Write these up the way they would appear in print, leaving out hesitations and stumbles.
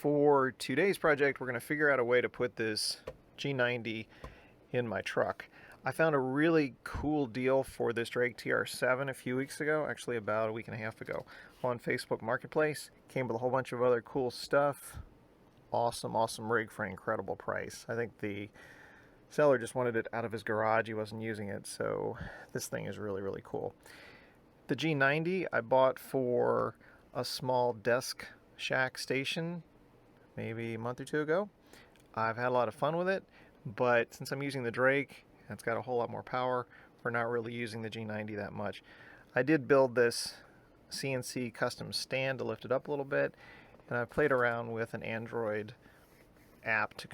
For today's project, we're going to figure out a way to put this G90 in my truck. I found a really cool deal for this Drake TR7 a few weeks ago, actually about a week and a half ago, on Facebook Marketplace. Came with a whole bunch of other cool stuff. Awesome rig for an incredible price. I think the seller just wanted it out of his garage. He wasn't using it, so this thing is really cool. The G90 I bought for a small desk shack station maybe a month or two ago. I've had a lot of fun with it, but since I'm using the Drake, and it's got a whole lot more power, we're not really using the G90 that much. I did build this CNC custom stand to lift it up a little bit, and I've played around with an Android app to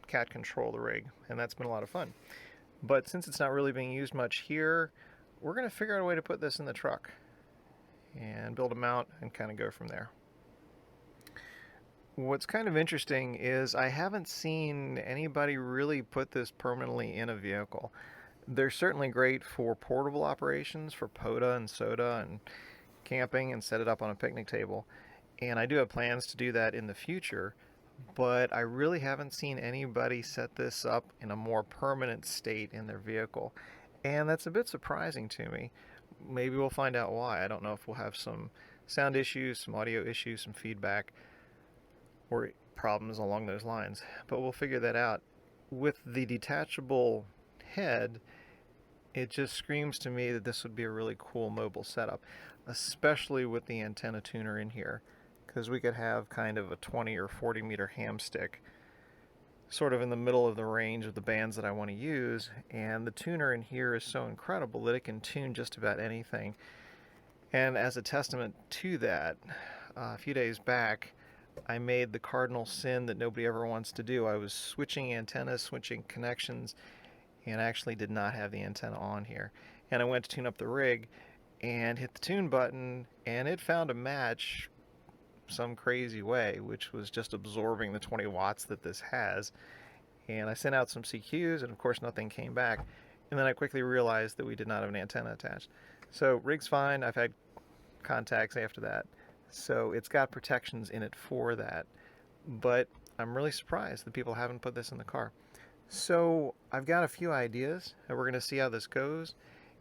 cat control the rig, and that's been a lot of fun. But since it's not really being used much here, we're going to figure out a way to put this in the truck and build a mount and kind of go from there. What's kind of interesting is I haven't seen anybody really put this permanently in a vehicle. They're certainly great for portable operations, for POTA and soda and camping, and set it up on a picnic table. And I do have plans to do that in the future, but I really haven't seen anybody set this up in a more permanent state in their vehicle. And that's a bit surprising to me. Maybe we'll find out why. I don't know if we'll have some sound issues, some audio issues, some feedback, or problems along those lines, but we'll figure that out. With the detachable head, it just screams to me that this would be a really cool mobile setup, especially with the antenna tuner in here, because we could have kind of a 20 or 40 meter ham stick sort of in the middle of the range of the bands that I want to use, and the tuner in here is so incredible that it can tune just about anything. And as a testament to that, a few days back I made the cardinal sin that nobody ever wants to do. I was switching antennas, switching connections, and actually did not have the antenna on here. And I went to tune up the rig and hit the tune button, and it found a match some crazy way, which was just absorbing the 20 watts that this has. And I sent out some CQs, and of course nothing came back. And then I quickly realized that we did not have an antenna attached. So rig's fine. I've had contacts after that. So it's got protections in it for that. But I'm really surprised that people haven't put this in the car. So I've got a few ideas, and we're going to see how this goes.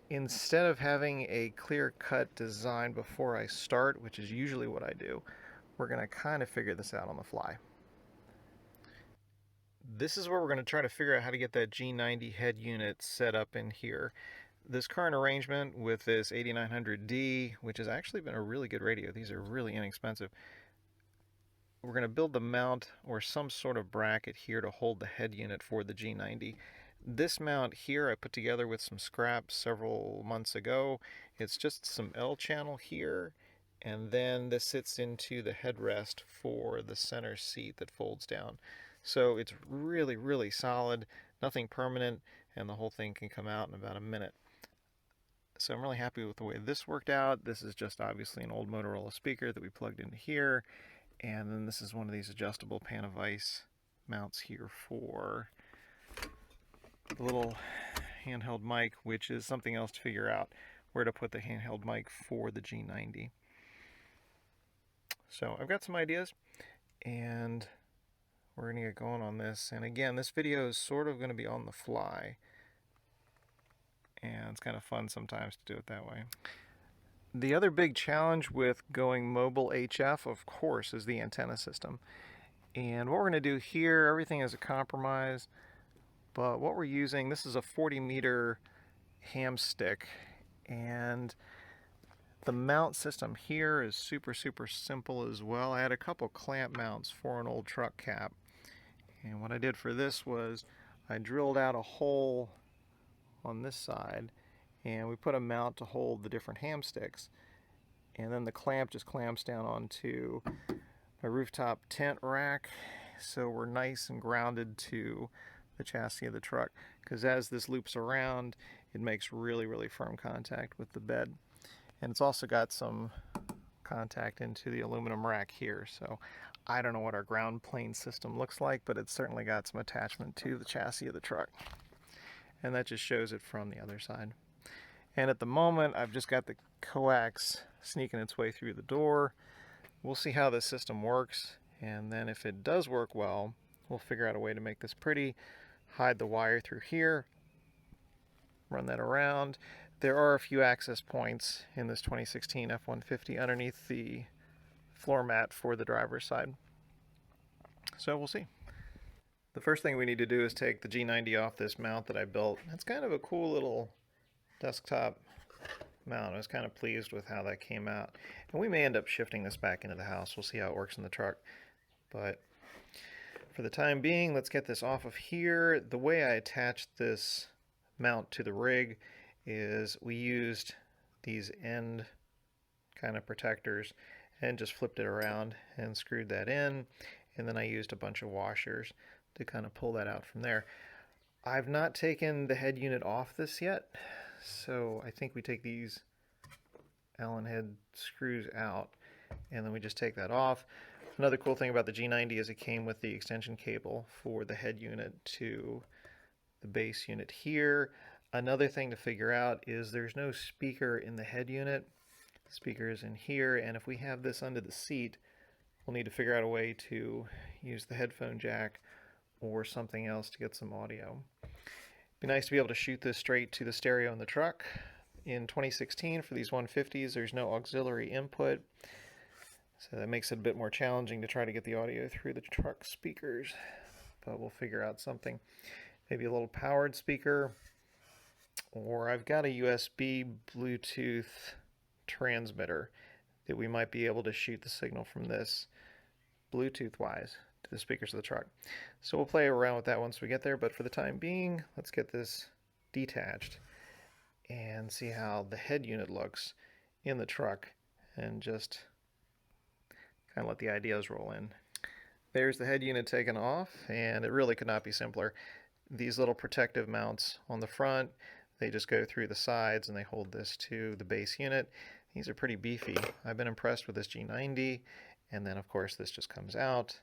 Instead of having a clear-cut design before I start, which is usually what I do, we're going to kind of figure this out on the fly. This is where we're going to try to figure out how to get that G90 head unit set up in here. This current arrangement with this 8900D, which has actually been a really good radio, these are really inexpensive. We're going to build the mount or some sort of bracket here to hold the head unit for the G90. This mount here I put together with some scraps several months ago. It's just some L channel here, and then this sits into the headrest for the center seat that folds down. So it's really solid, nothing permanent, and the whole thing can come out in about a minute. So I'm really happy with the way this worked out. This is just obviously an old Motorola speaker that we plugged into here. And then this is one of these adjustable Panavice mounts here for the little handheld mic, which is something else to figure out where to put the handheld mic for the G90. So I've got some ideas, and we're going to get going on this. And again, this video is sort of going to be on the fly. And it's kind of fun sometimes to do it that way. The other big challenge with going mobile HF, of course, is the antenna system. And what we're going to do here, everything is a compromise, but what we're using, this is a 40 meter ham stick, and the mount system here is super simple as well. I had a couple clamp mounts for an old truck cap, and what I did for this was I drilled out a hole on this side, and we put a mount to hold the different ham sticks, and then the clamp just clamps down onto a rooftop tent rack, so we're nice and grounded to the chassis of the truck, because as this loops around it makes really firm contact with the bed. And it's also got some contact into the aluminum rack here, so I don't know what our ground plane system looks like, but it's certainly got some attachment to the chassis of the truck. And that just shows it from the other side. And at the moment, I've just got the coax sneaking its way through the door. We'll see how this system works. And then if it does work well, we'll figure out a way to make this pretty, hide the wire through here, run that around. There are a few access points in this 2016 F150 underneath the floor mat for the driver's side. So we'll see. The first thing we need to do is take the G90 off this mount that I built. It's kind of a cool little desktop mount. I was kind of pleased with how that came out. And we may end up shifting this back into the house. We'll see how it works in the truck. But for the time being, let's get this off of here. The way I attached this mount to the rig is we used these end kind of protectors and just flipped it around and screwed that in. And then I used a bunch of washers to kind of pull that out from there. I've not taken the head unit off this yet, so I think we take these Allen head screws out and then we just take that off. Another cool thing about the G90 is it came with the extension cable for the head unit to the base unit here. Another thing to figure out is there's no speaker in the head unit. The speaker is in here, and if we have this under the seat, we'll need to figure out a way to use the headphone jack or something else to get some audio. It'd be nice to be able to shoot this straight to the stereo in the truck. In 2016, for these 150s, there's no auxiliary input, so that makes it a bit more challenging to try to get the audio through the truck speakers, but we'll figure out something. Maybe a little powered speaker, or I've got a USB Bluetooth transmitter that we might be able to shoot the signal from this Bluetooth-wise to the speakers of the truck. So we'll play around with that once we get there, but for the time being, let's get this detached and see how the head unit looks in the truck and just kind of let the ideas roll in. There's the head unit taken off, and it really could not be simpler. These little protective mounts on the front, they just go through the sides and they hold this to the base unit. These are pretty beefy. I've been impressed with this G90, and then of course this just comes out,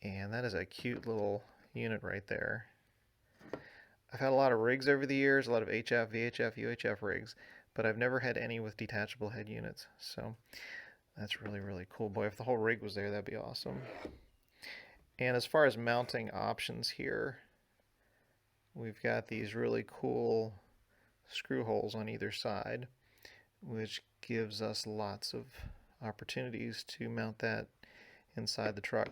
and that is a cute little unit right there. I've had a lot of rigs over the years, a lot of HF, VHF, UHF rigs, but I've never had any with detachable head units, so that's really, really cool. Boy, if the whole rig was there, that'd be awesome. And as far as mounting options here, we've got these really cool screw holes on either side, which gives us lots of opportunities to mount that inside the truck.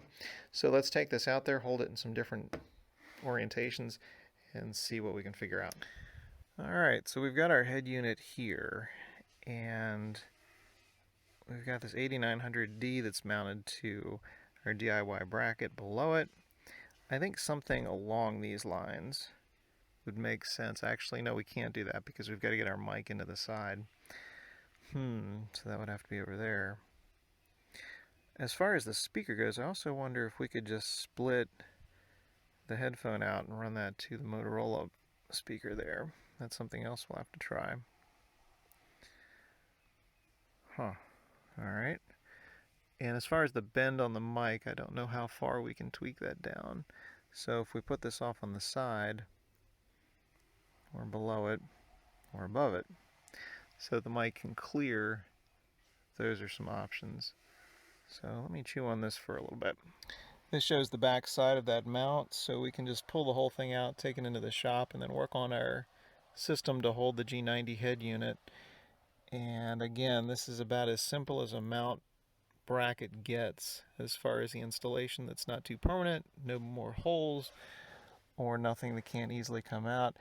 So let's take this out there, hold it in some different orientations, and see what we can figure out. Alright, so we've got our head unit here, and we've got this 8900D that's mounted to our DIY bracket below it. I think something along these lines would make sense. Actually, no, we can't do that because we've got to get our mic into the side. So that would have to be over there. As far as the speaker goes, I also wonder if we could just split the headphone out and run that to the Motorola speaker there. That's something else we'll have to try. Alright. And as far as the bend on the mic, I don't know how far we can tweak that down. So if we put this off on the side, or below it, or above it, so the mic can clear, those are some options. So let me chew on this for a little bit. This shows the back side of that mount, so we can just pull the whole thing out, take it into the shop, and then work on our system to hold the G90 head unit. And again, this is about as simple as a mount bracket gets as far as the installation. That's not too permanent, no more holes or nothing that can't easily come out.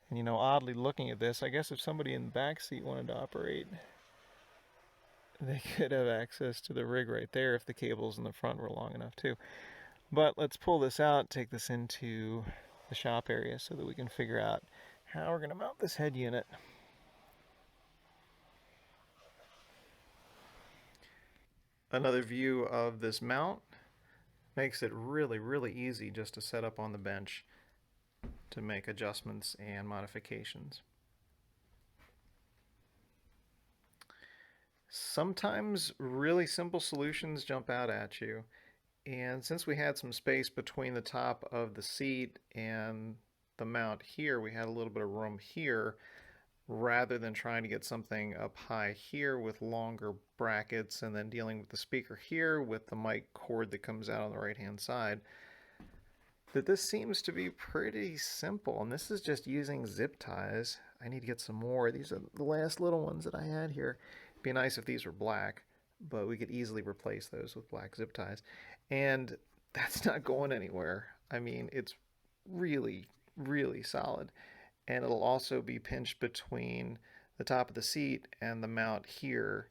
And you know, oddly looking at this, I guess if somebody in the back seat wanted to operate, they could have access to the rig right there if the cables in the front were long enough too. But let's pull this out, take this into the shop area so that we can figure out how we're going to mount this head unit. Another view of this mount makes it really, really easy just to set up on the bench to make adjustments and modifications. Sometimes really simple solutions jump out at you, and since we had some space between the top of the seat and the mount here, we had a little bit of room here. rather than trying to get something up high here with longer brackets and then dealing with the speaker here with the mic cord that comes out on the right hand side. That this seems to be pretty simple, and this is just using zip ties. I need to get some more. These are the last little ones that I had here. It'd be nice if these were black, but we could easily replace those with black zip ties. And that's not going anywhere. I mean, it's really, really solid. And it'll also be pinched between the top of the seat and the mount here.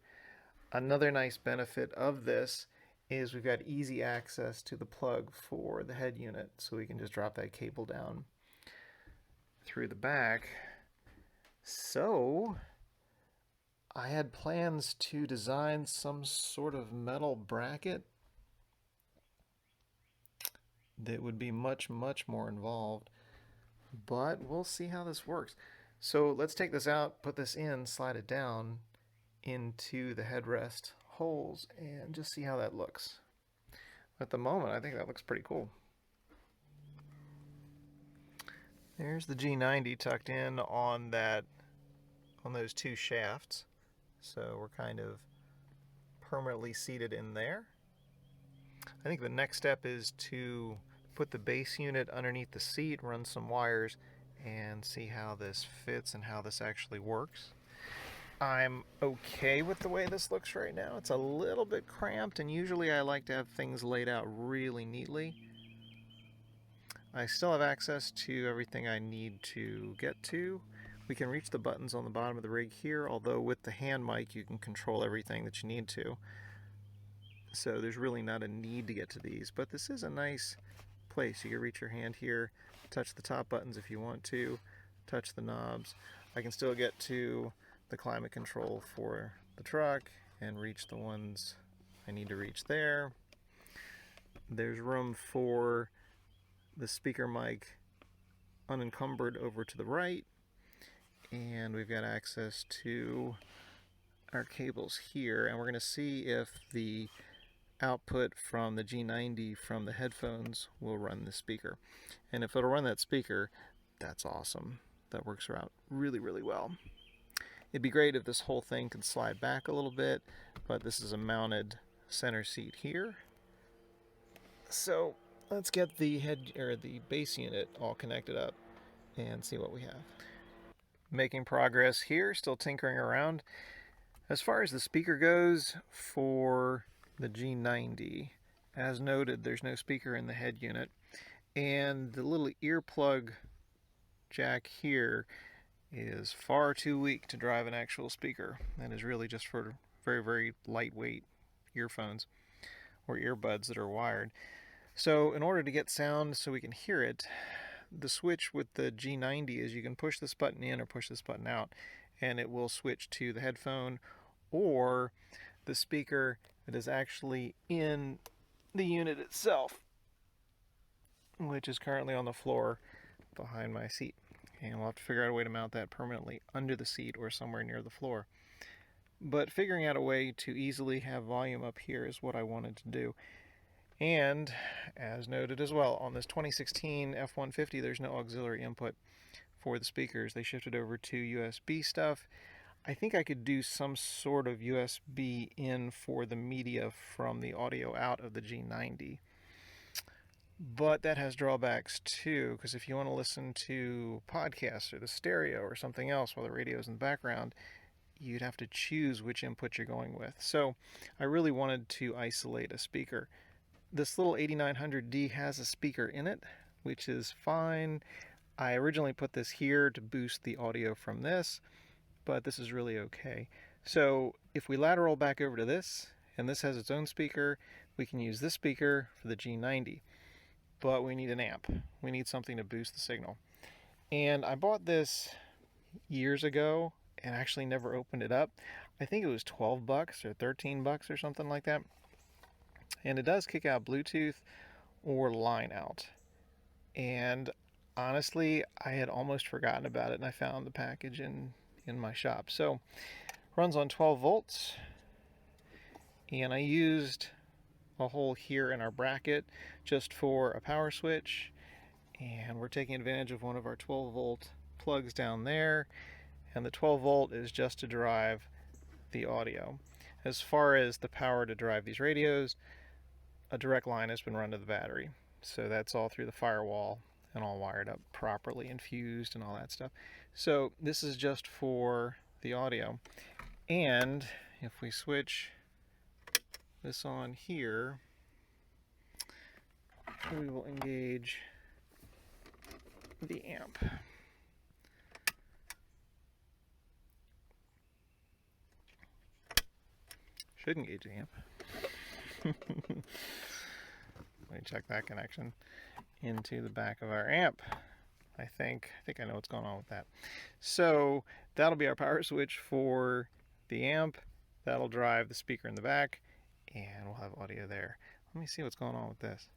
Another nice benefit of this is we've got easy access to the plug for the head unit, so we can just drop that cable down through the back. So I had plans to design some sort of metal bracket that would be much, much more involved, but we'll see how this works. So let's take this out, put this in, slide it down into the headrest holes, and just see how that looks. At the moment, I think that looks pretty cool. There's the G90 tucked in on those two shafts. So we're kind of permanently seated in there. I think the next step is to put the base unit underneath the seat, run some wires, and see how this fits and how this actually works. I'm okay with the way this looks right now. It's a little bit cramped, and usually I like to have things laid out really neatly. I still have access to everything I need to get to. We can reach the buttons on the bottom of the rig here, although with the hand mic you can control everything that you need to. So there's really not a need to get to these, but this is a nice place. You can reach your hand here, touch the top buttons if you want to, touch the knobs. I can still get to the climate control for the truck and reach the ones I need to reach there. There's room for the speaker mic unencumbered over to the right, and we've got access to our cables here, and we're going to see if the output from the G90 from the headphones will run the speaker. And if it'll run that speaker, that's awesome. That works out really, really well. It'd be great if this whole thing could slide back a little bit, but this is a mounted center seat here. So let's get the base unit all connected up and see what we have. Making progress here, still tinkering around. As far as the speaker goes for the G90, as noted, there's no speaker in the head unit, and the little earplug jack here is far too weak to drive an actual speaker. That is really just for very, very lightweight earphones or earbuds that are wired. So in order to get sound so we can hear it, the switch with the G90 is you can push this button in or push this button out, and it will switch to the headphone or the speaker that is actually in the unit itself, which is currently on the floor behind my seat. And we'll have to figure out a way to mount that permanently under the seat or somewhere near the floor. But figuring out a way to easily have volume up here is what I wanted to do. And as noted as well, on this 2016 F150, there's no auxiliary input for the speakers. They shifted over to USB stuff. I think I could do some sort of USB in for the media from the audio out of the G90. But that has drawbacks too, because if you want to listen to podcasts or the stereo or something else while the radio is in the background, you'd have to choose which input you're going with. So I really wanted to isolate a speaker. This little 8900D has a speaker in it, which is fine. I originally put this here to boost the audio from this, but this is really okay. So if we lateral back over to this, and this has its own speaker, we can use this speaker for the G90. But we need an amp. We need something to boost the signal. And I bought this years ago and actually never opened it up. I think it was 12 bucks or 13 bucks or something like that. And it does kick out Bluetooth or line out. And honestly, I had almost forgotten about it, and I found the package in my shop. So runs on 12 volts, and I used a hole here in our bracket just for a power switch, and we're taking advantage of one of our 12 volt plugs down there, and the 12 volt is just to drive the audio. As far as the power to drive these radios, a direct line has been run to the battery. So that's all through the firewall and all wired up properly and fused and all that stuff. So this is just for the audio. And if we switch this on here, we will engage the amp. Should engage the amp. Let me check that connection into the back of our amp. I think I know what's going on with that. So that'll be our power switch for the amp. That'll drive the speaker in the back, and we'll have audio there. Let me see what's going on with this.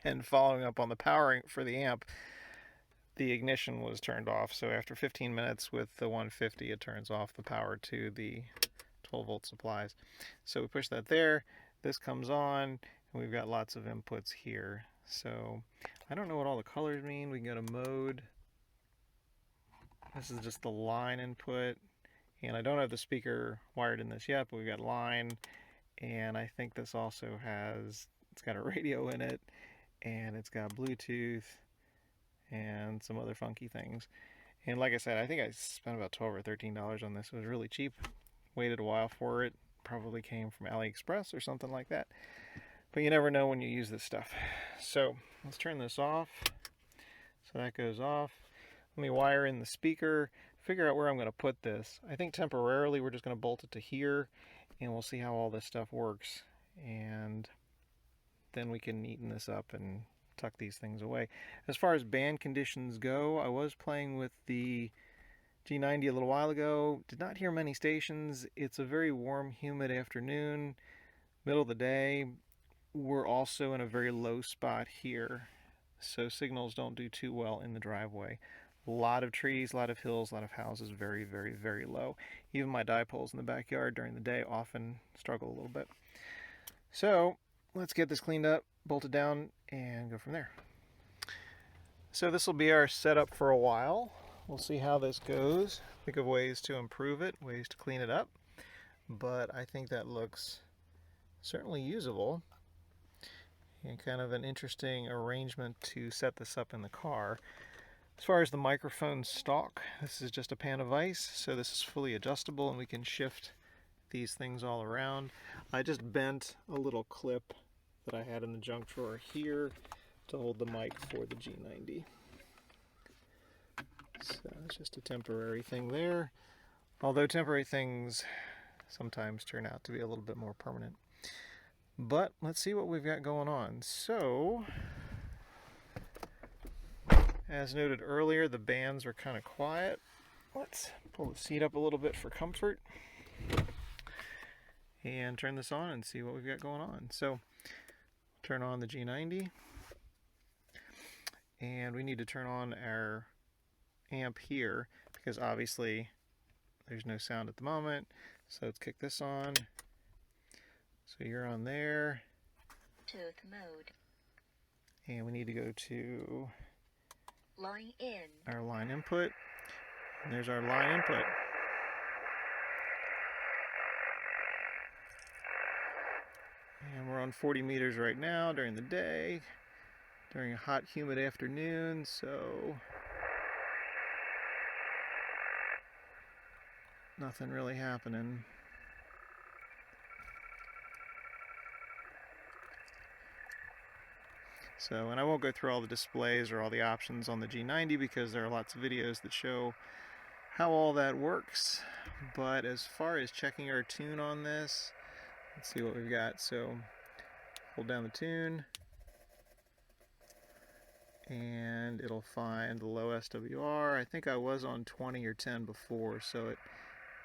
And following up on the powering for the amp, the ignition was turned off. So after 15 minutes with the 150, it turns off the power to the 12 volt supplies. So we push that there, this comes on, and we've got lots of inputs here. So I don't know what all the colors mean. We can go to mode. This is just the line input, and I don't have the speaker wired in this yet, but we've got line, and I think this also it's got a radio in it, and it's got Bluetooth and some other funky things. And like I said, I think I spent about $12 or $13 on this. It was really cheap. Waited a while for it. Probably came from AliExpress or something like that. But you never know when you use this stuff. So let's turn this off. So that goes off. Let me wire in the speaker, figure out where I'm going to put this. I think temporarily we're just going to bolt it to here, and we'll see how all this stuff works. And then we can neaten this up and tuck these things away. As far as band conditions go, I was playing with the G90 a little while ago. Did not hear many stations. It's a very warm, humid afternoon, middle of the day. We're also in a very low spot here, so signals don't do too well in the driveway. A lot of trees, a lot of hills, a lot of houses, very, very, very low. Even my dipoles in the backyard during the day often struggle a little bit. So let's get this cleaned up, bolted down, and go from there. So this will be our setup for a while. We'll see how this goes. Think of ways to improve it, ways to clean it up. But I think that looks certainly usable. And kind of an interesting arrangement to set this up in the car. As far as the microphone stalk, this is just a pan of ice, so this is fully adjustable and we can shift these things all around. I just bent a little clip that I had in the junk drawer here to hold the mic for the G90. So it's just a temporary thing there, although temporary things sometimes turn out to be a little bit more permanent. But let's see what we've got going on. So, as noted earlier, the bands are kind of quiet. Let's pull the seat up a little bit for comfort and turn this on and see what we've got going on. So, turn on the G90, and we need to turn on our amp here because obviously there's no sound at the moment. So let's kick this on. So you're on there. Tooth mode. And we need to go to Line in. our line input. And there's our line input. And we're on 40 meters right now during the day, during a hot, humid afternoon, so nothing really happening. So, and I won't go through all the displays or all the options on the G90 because there are lots of videos that show how all that works. But as far as checking our tune on this, let's see what we've got. So, hold down the tune, and it'll find the low SWR. I think I was on 20 or 10 before, so it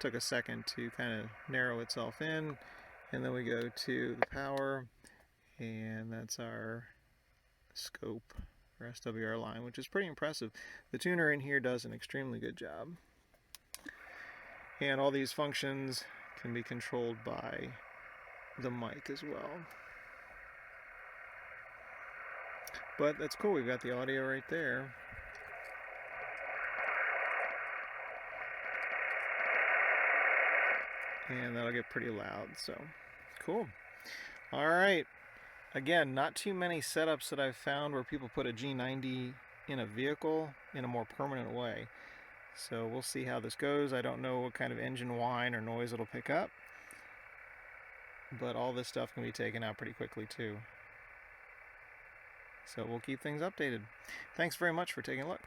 took a second to kind of narrow itself in. And then we go to the power, and that's our scope or SWR line, which is pretty impressive. The tuner in here does an extremely good job. And all these functions can be controlled by the mic as well. But that's cool, we've got the audio right there. and that'll get pretty loud. So cool. All right. Again, not too many setups that I've found where people put a G90 in a vehicle in a more permanent way. So we'll see how this goes. I don't know what kind of engine whine or noise it'll pick up, but all this stuff can be taken out pretty quickly too. So we'll keep things updated. Thanks very much for taking a look.